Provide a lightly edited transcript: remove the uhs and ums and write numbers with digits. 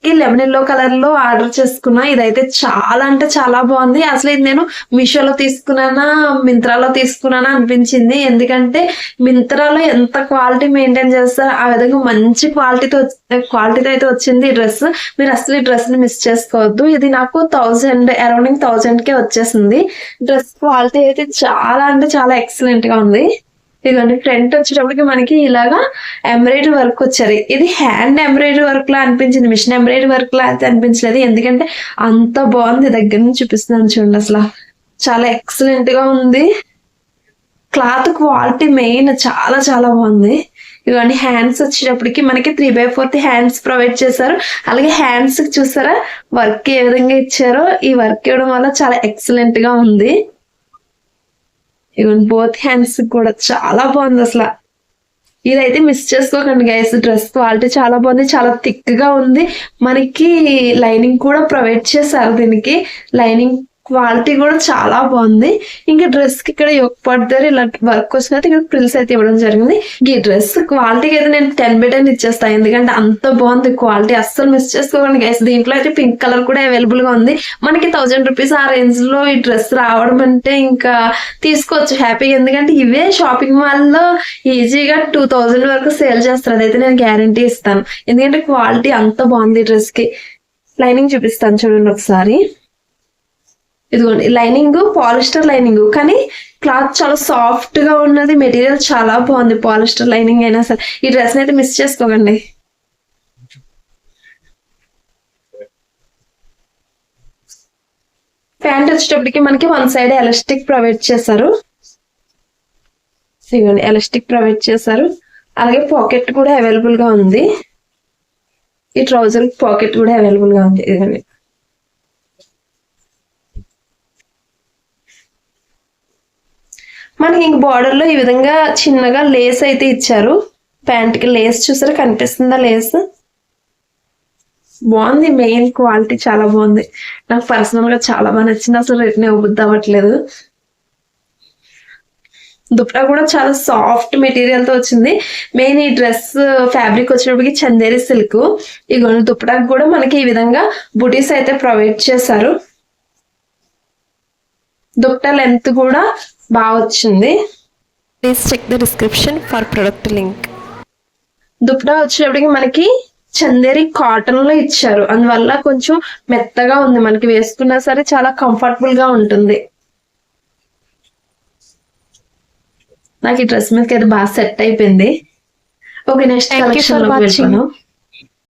కి lemon yellow colour లో order చేసుకున్నా. ఇదైతే చాలా అంటే చాలా బాగుంది. అసలు ఇది నేను మీషోలో తీసుకున్నానా మింత్రాలో తీసుకున్నానా అనిపించింది. ఎందుకంటే మింత్రాలో ఎంత క్వాలిటీ మెయింటైన్ చేస్తారో ఆ విధంగా మంచి క్వాలిటీతో అయితే వచ్చింది ఈ డ్రెస్. మీరు అసలు ఈ డ్రెస్ ని మిస్ చేసుకోవద్దు. ఇది నాకు అరౌండింగ్ 1000 కే వచ్చేసింది. డ్రెస్ క్వాలిటీ అయితే చాలా అంటే చాలా ఎక్సలెంట్ గా ఉంది. ఇదిగోండి ఫ్రంట్ వచ్చేటప్పటికి మనకి ఇలాగా ఎంబ్రాయిడరీ వర్క్ వచ్చారు. ఇది హ్యాండ్ ఎంబ్రాయిడరీ వర్క్ లా అనిపించింది, మిషన్ ఎంబ్రాయిడరీ వర్క్ లా అయితే అనిపించలేదు. ఎందుకంటే అంత బాగుంది. దగ్గర నుంచి చూపిస్తున్నాను చూడండి. అసలు చాలా ఎక్సలెంట్ గా ఉంది. క్లాత్ క్వాలిటీ మెయిన్ చాలా చాలా బాగుంది. ఇవన్నీ హ్యాండ్స్ వచ్చేటప్పటికి మనకి 3/4 హ్యాండ్స్ ప్రొవైడ్ చేశారు. అలాగే హ్యాండ్స్ చూసారా వర్క్ ఏ విధంగా ఇచ్చారో. ఈ వర్క్ ఇవ్వడం వల్ల చాలా ఎక్సలెంట్ గా ఉంది. ఈవెన్ బోత్ హ్యాండ్స్ కూడా చాలా బాగుంది. అసలు ఇదైతే మిస్ చేసుకోకండి గైస్. డ్రెస్ క్వాలిటీ చాలా బాగుంది, చాలా థిక్ గా ఉంది. మనకి లైనింగ్ కూడా ప్రొవైడ్ చేశారు. దీనికి లైనింగ్ క్వాలిటీ కూడా చాలా బాగుంది. ఇంకా డ్రెస్ కి ఇక్కడ యోక్ పడతారు ఇలాంటి వర్క్ వచ్చినట్టు ఇక్కడ ప్రిల్స్ అయితే ఇవ్వడం జరిగింది. ఈ డ్రెస్ క్వాలిటీకి అయితే నేను 10/10 ఇచ్చేస్తాను. ఎందుకంటే అంత బాగుంది క్వాలిటీ. అస్సలు మిస్ చేసుకోకండి గైస్. దీంట్లో అయితే పింక్ కలర్ కూడా అవైలబుల్ గా ఉంది. మనకి 1000 రూపీస్ ఆ రేంజ్ లో ఈ డ్రెస్ రావడం అంటే ఇంకా తీసుకోవచ్చు హ్యాపీగా. ఎందుకంటే ఇవే షాపింగ్ మాల్ లో ఈజీగా 2000 వరకు సేల్ చేస్తారు. అదైతే నేను గ్యారంటీ ఇస్తాను. ఎందుకంటే క్వాలిటీ అంత బాగుంది ఈ డ్రెస్ కి. లైనింగ్ చూపిస్తాను చూడండి ఒకసారి. ఇదిగోండి లైనింగ్ పాలిస్టర్ లైనింగ్, కానీ క్లాత్ చాలా సాఫ్ట్ గా ఉన్నది. మెటీరియల్ చాలా బాగుంది. పాలిస్టర్ లైనింగ్ అయినా సరే ఈ డ్రెస్ అయితే మిస్ చేసుకోకండి. ప్యాంట్ వచ్చేటప్పటికి మనకి వన్ సైడ్ ఎలాస్టిక్ ప్రొవైడ్ చేశారు. ఇదిగోండి ఎలాస్టిక్ ప్రొవైడ్ చేశారు. అలాగే పాకెట్ కూడా అవైలబుల్ గా ఉంది. ఈ ట్రౌజర్ పాకెట్ కూడా అవైలబుల్ గా ఉంది. ఇదిగోండి మనకి ఇంక బార్డర్ లో ఈ విధంగా చిన్నగా లేస్ అయితే ఇచ్చారు. ప్యాంట్ కి లేస్ చూసారా కనిపిస్తుందా? లేస్ బాగుంది. మెయిన్ క్వాలిటీ చాలా బాగుంది. నాకు పర్సనల్ గా చాలా బాగా నచ్చింది. అసలు రిటర్న్ ఇవ్వబుద్ధి అవ్వట్లేదు. దుపట్టా కూడా చాలా సాఫ్ట్ మెటీరియల్ తో వచ్చింది. మెయిన్ ఈ డ్రెస్ ఫ్యాబ్రిక్ వచ్చినప్పటికి చందేరి సిల్క్. ఈ దుపట్టాకు కూడా మనకి ఈ విధంగా బుటీస్ అయితే ప్రొవైడ్ చేశారు. దుపట్టా లెంత్ కూడా బాగా వచ్చింది. Please check the description for product link. Dupatta వచ్చేటప్పటికి మనకి చందేరి కాటన్ లో ఇచ్చారు. అందువల్ల కొంచెం మెత్తగా ఉంది. మనకి వేసుకున్నా సరే చాలా కంఫర్టబుల్ గా ఉంటుంది. నాకు ఈ డ్రెస్ మీదకి అయితే బాగా సెట్ అయిపోయింది. ఓకే నెక్స్ట్ కలెక్షన్ లోకి వెళ్ళిపోను.